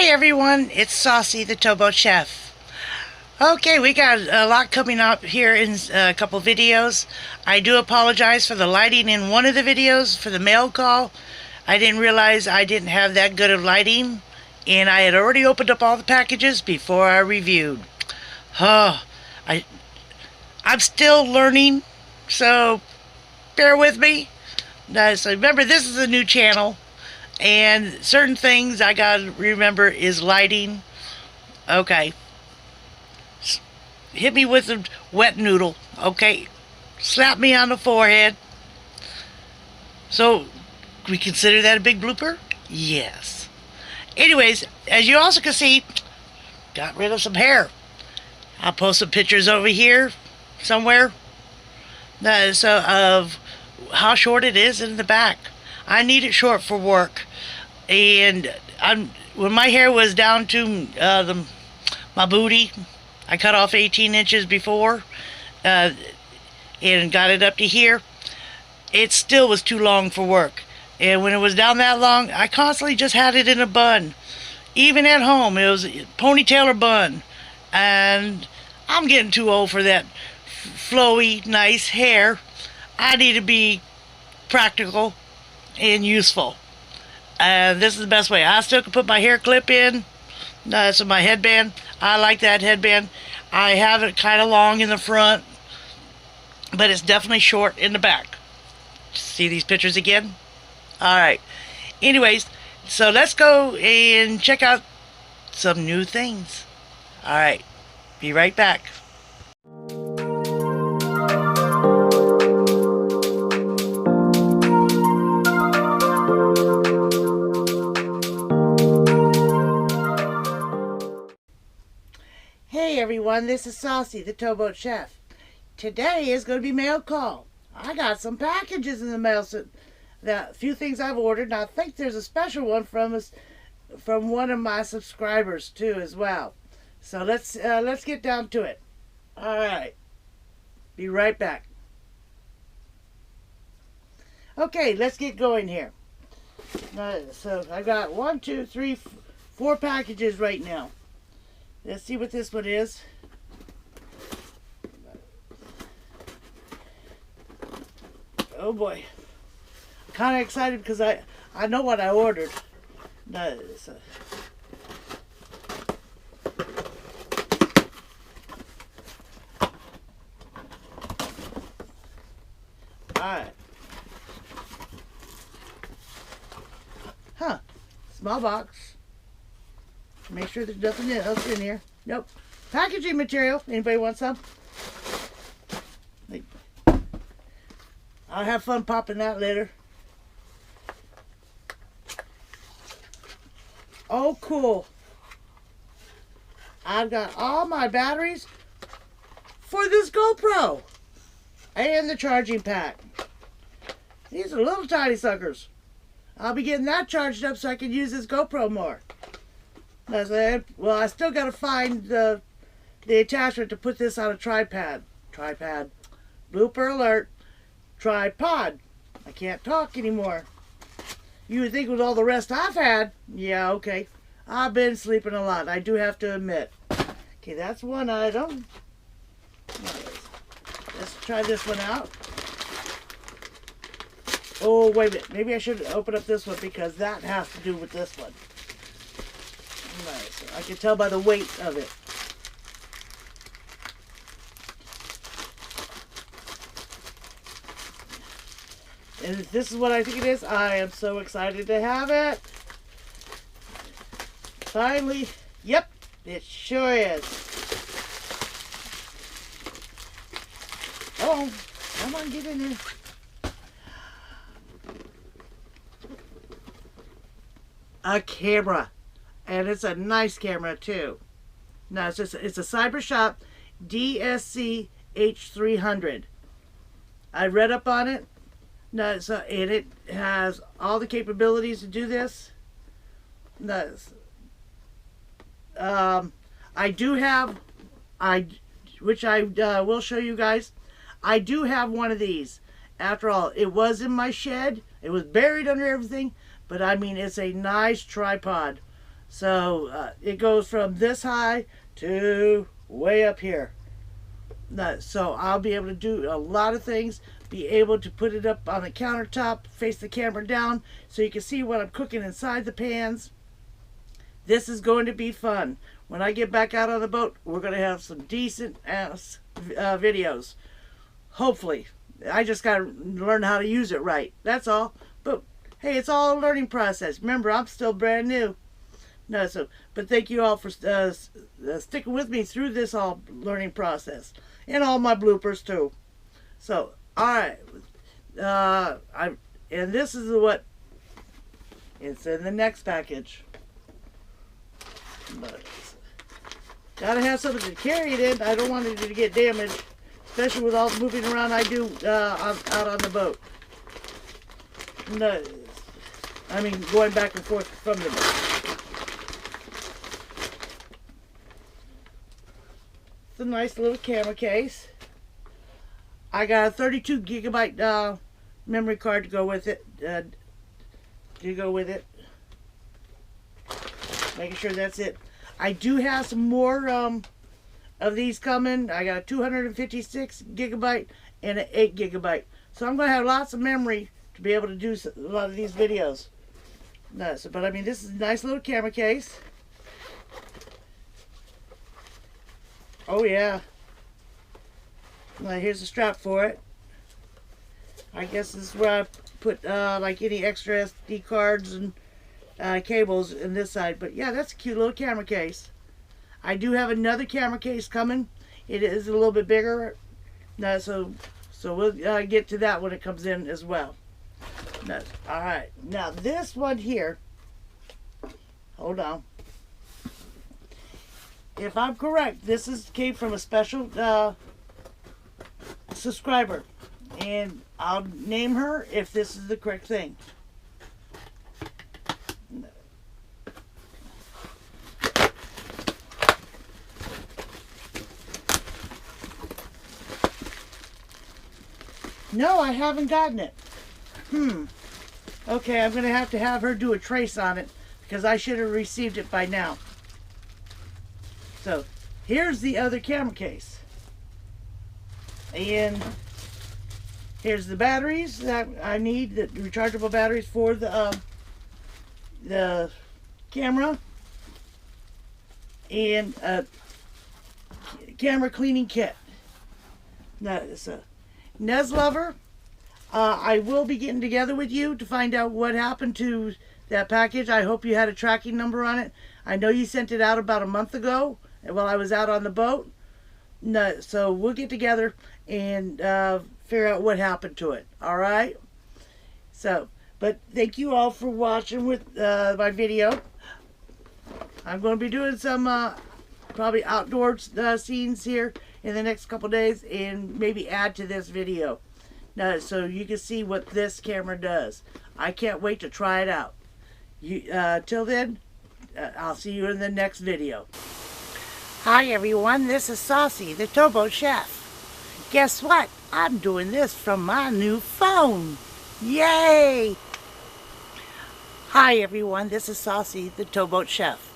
Hi everyone, it's Saucy, the Towboat Chef. Okay, we got a lot coming up here in a couple videos. I do apologize for the lighting in one of the videos for the mail call. I didn't realize I didn't have that good of lighting, and I had already opened up all the packages before I reviewed. Oh, I'm still learning, so bear with me. So remember, this is a new channel, and certain things I gotta remember is lighting. Okay. Hit me with a wet noodle, okay? Slap me on the forehead. So, we consider that a big blooper? Yes. Anyways, as you also can see, got rid of some hair. I'll post some pictures over here somewhere of how short it is in the back. I need it short for work. And when my hair was down to my booty, I cut off 18 inches before and got it up to here. It still was too long for work. And when it was down that long, I constantly just had it in a bun. Even at home, it was a ponytail or bun. And I'm getting too old for that flowy, nice hair. I need to be practical and useful. And this is the best way. I still can put my hair clip in. So my headband, I like that headband. I have it kind of long in the front, but it's definitely short in the back. See these pictures again? Alright. Anyways, so let's go and check out some new things. Alright. Be right back. Hey everyone, this is Saucy, the Towboat Chef. Today is going to be mail call. I got some packages in the mail, so a few things I've ordered, and I think there's a special one from one of my subscribers too as well. So let's get down to it. All right, be right back. Okay, let's get going here. So I got 1, 2, 3, 4 packages right now. Let's see what this one is. Oh boy. I'm kind of excited because I know what I ordered. Alright. Huh. Small box. Make sure there's nothing else in here. Nope. Packaging material. Anybody want some? I'll have fun popping that later. Oh, cool. I've got all my batteries for this GoPro. And the charging pack. These are little tiny suckers. I'll be getting that charged up so I can use this GoPro more. Well, I still got to find the attachment to put this on a tripod. Blooper alert. Tripod. I can't talk anymore. You would think with all the rest I've had. Yeah, okay. I've been sleeping a lot. I do have to admit. Okay, that's one item. Let's try this one out. Oh, wait a minute. Maybe I should open up this one because that has to do with this one. Nice. I can tell by the weight of it. And if this is what I think it is, I am so excited to have it. Finally, yep, it sure is. Oh, come on, get in there. A camera. And it's a nice camera too. No, it's a CyberShot DSC H300. I read up on it. No, and it has all the capabilities to do this. No, I do have, which I will show you guys. I do have one of these. After all, it was in my shed. It was buried under everything. But I mean, it's a nice tripod. So it goes from this high to way up here. So I'll be able to do a lot of things, be able to put it up on the countertop, face the camera down so you can see what I'm cooking inside the pans. This is going to be fun. When I get back out on the boat, we're going to have some decent ass videos. Hopefully. I just got to learn how to use it right. That's all. But hey, it's all a learning process. Remember, I'm still brand new. But thank you all for sticking with me through this all learning process. And all my bloopers too. So, alright. And this is what it's in the next package. But gotta have something to carry it in. I don't want it to get damaged, especially with all the moving around I do out on the boat. No, I mean going back and forth from the boat. It's a nice little camera case. I got a 32 gigabyte memory card to go with it. Making sure that's it. I do have some more of these coming. I got a 256 gigabyte and an 8 gigabyte. So I'm going to have lots of memory to be able to do a lot of these videos. But I mean, this is a nice little camera case. Oh yeah. Well, here's the strap for it. I guess this is where I put like any extra SD cards and cables in this side. But yeah, that's a cute little camera case. I do have another camera case coming. It is a little bit bigger. So we'll get to that when it comes in as well. Alright, now this one here, hold on. If I'm correct, this came from a special subscriber. And I'll name her if this is the correct thing. No, I haven't gotten it. Okay, I'm going to have her do a trace on it because I should have received it by now. So, here's the other camera case. And here's the batteries that I need, the rechargeable batteries for the camera. And a camera cleaning kit. Now, it's a Neslover. I will be getting together with you to find out what happened to that package. I hope you had a tracking number on it. I know you sent it out about a month ago while I was out on the boat. So we'll get together and figure out what happened to it. Alright? So, but thank you all for watching with my video. I'm going to be doing some probably outdoor scenes here in the next couple days and maybe add to this video. So you can see what this camera does. I can't wait to try it out. Till then, I'll see you in the next video. Hi everyone, this is Saucy, the Towboat Chef. Guess what? I'm doing this from my new phone. Yay! Hi everyone, this is Saucy, the Towboat Chef.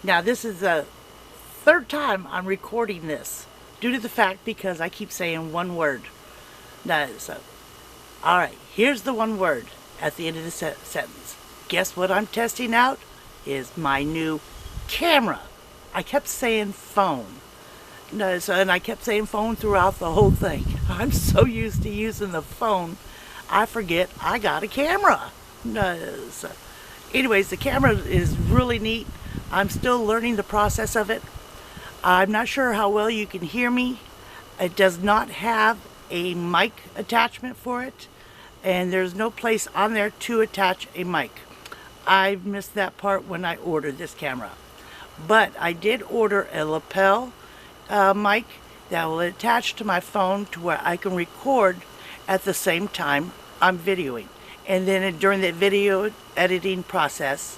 Now this is the third time I'm recording this due to the fact because I keep saying one word. Alright, here's the one word at the end of the sentence. Guess what I'm testing out is my new camera. I kept saying phone. And I kept saying phone throughout the whole thing. I'm so used to using the phone, I forget I got a camera. Anyways, the camera is really neat. I'm still learning the process of it. I'm not sure how well you can hear me. It does not have a mic attachment for it, and there's no place on there to attach a mic. I missed that part when I ordered this camera. But I did order a lapel mic that will attach to my phone to where I can record at the same time I'm videoing. And then during the video editing process,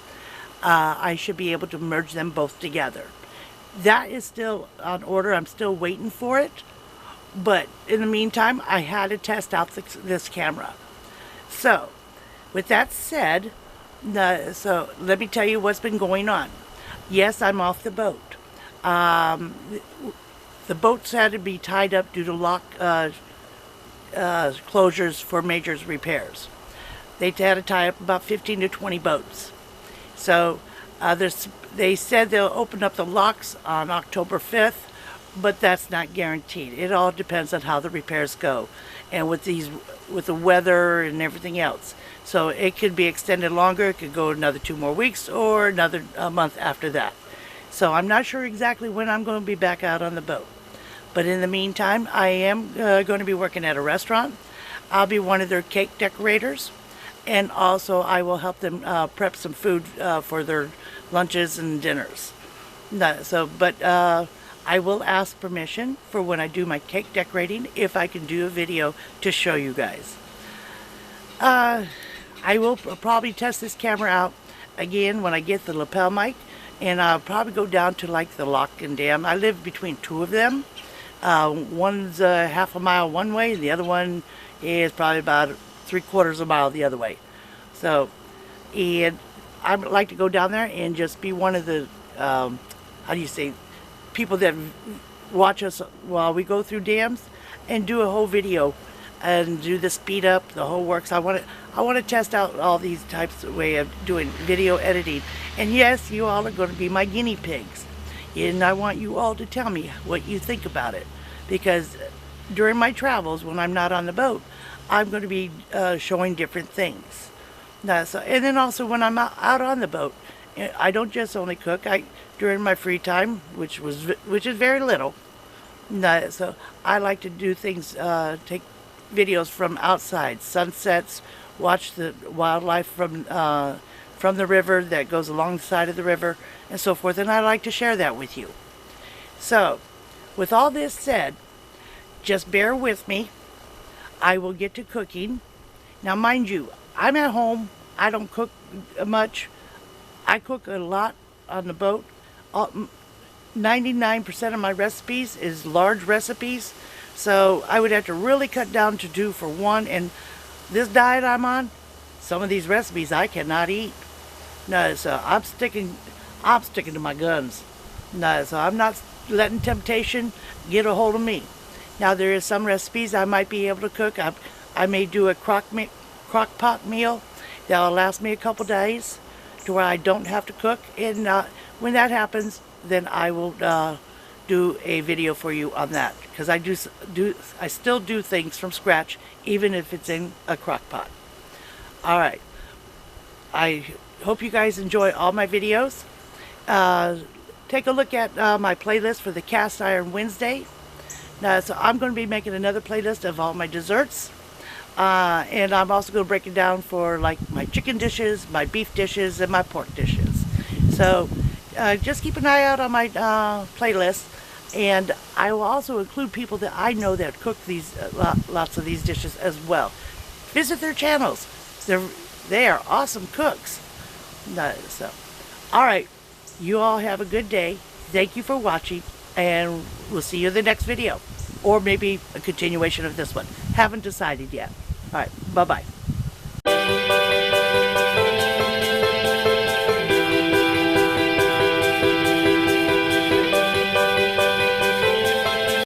I should be able to merge them both together. That is still on order. I'm still waiting for it. But in the meantime, I had to test out this camera. So, with that said, so let me tell you what's been going on. Yes, I'm off the boat. The boats had to be tied up due to lock closures for major repairs. They had to tie up about 15 to 20 boats. So they said they'll open up the locks on October 5th, but that's not guaranteed. It all depends on how the repairs go, and with the weather and everything else. So it could be extended longer. It could go another 2 more weeks or another month after that. So I'm not sure exactly when I'm going to be back out on the boat. But in the meantime, I am going to be working at a restaurant. I'll be one of their cake decorators, and also I will help them prep some food for their lunches and dinners. I will ask permission for when I do my cake decorating if I can do a video to show you guys. I will probably test this camera out again when I get the lapel mic, and I'll probably go down to like the lock and dam. I live between 2 of them. One's half a mile one way, and the other one is probably about 3/4 mile the other way. So, and I'd like to go down there and just be one of the, how do you say, people that watch us while we go through dams, and do a whole video and do the speed up, the whole works. I want to test out all these types of way of doing video editing. And yes, you all are going to be my guinea pigs. And I want you all to tell me what you think about it. Because during my travels, when I'm not on the boat, I'm going to be showing different things. And then also when I'm out on the boat, I don't just only cook. During my free time, which is very little, so I like to do things, take videos from outside, sunsets, watch the wildlife from the river that goes along the side of the river, and so forth, and I like to share that with you. So, with all this said, just bear with me. I will get to cooking. Now, mind you, I'm at home. I don't cook much. I cook a lot on the boat. 99% of my recipes is large recipes, so I would have to really cut down to 2 for 1. And this diet I'm on, some of these recipes I cannot eat. No, so I'm sticking to my guns. No, so I'm not letting temptation get a hold of me. Now there is some recipes I might be able to cook. I may do a crock pot meal that'll last me a couple days, to where I don't have to cook. And when that happens, then I will do a video for you on that, because I still do things from scratch, even if it's in a crock pot. All right. I hope you guys enjoy all my videos. Take a look at my playlist for the Cast Iron Wednesday. So I'm going to be making another playlist of all my desserts. And I'm also going to break it down for like my chicken dishes, my beef dishes, and my pork dishes. So just keep an eye out on my playlist, and I will also include people that I know that cook these lots of these dishes as well. Visit their channels. They are awesome cooks. So, all right, you all have a good day. Thank you for watching, and we'll see you in the next video, or maybe a continuation of this one. Haven't decided yet. All right, bye-bye.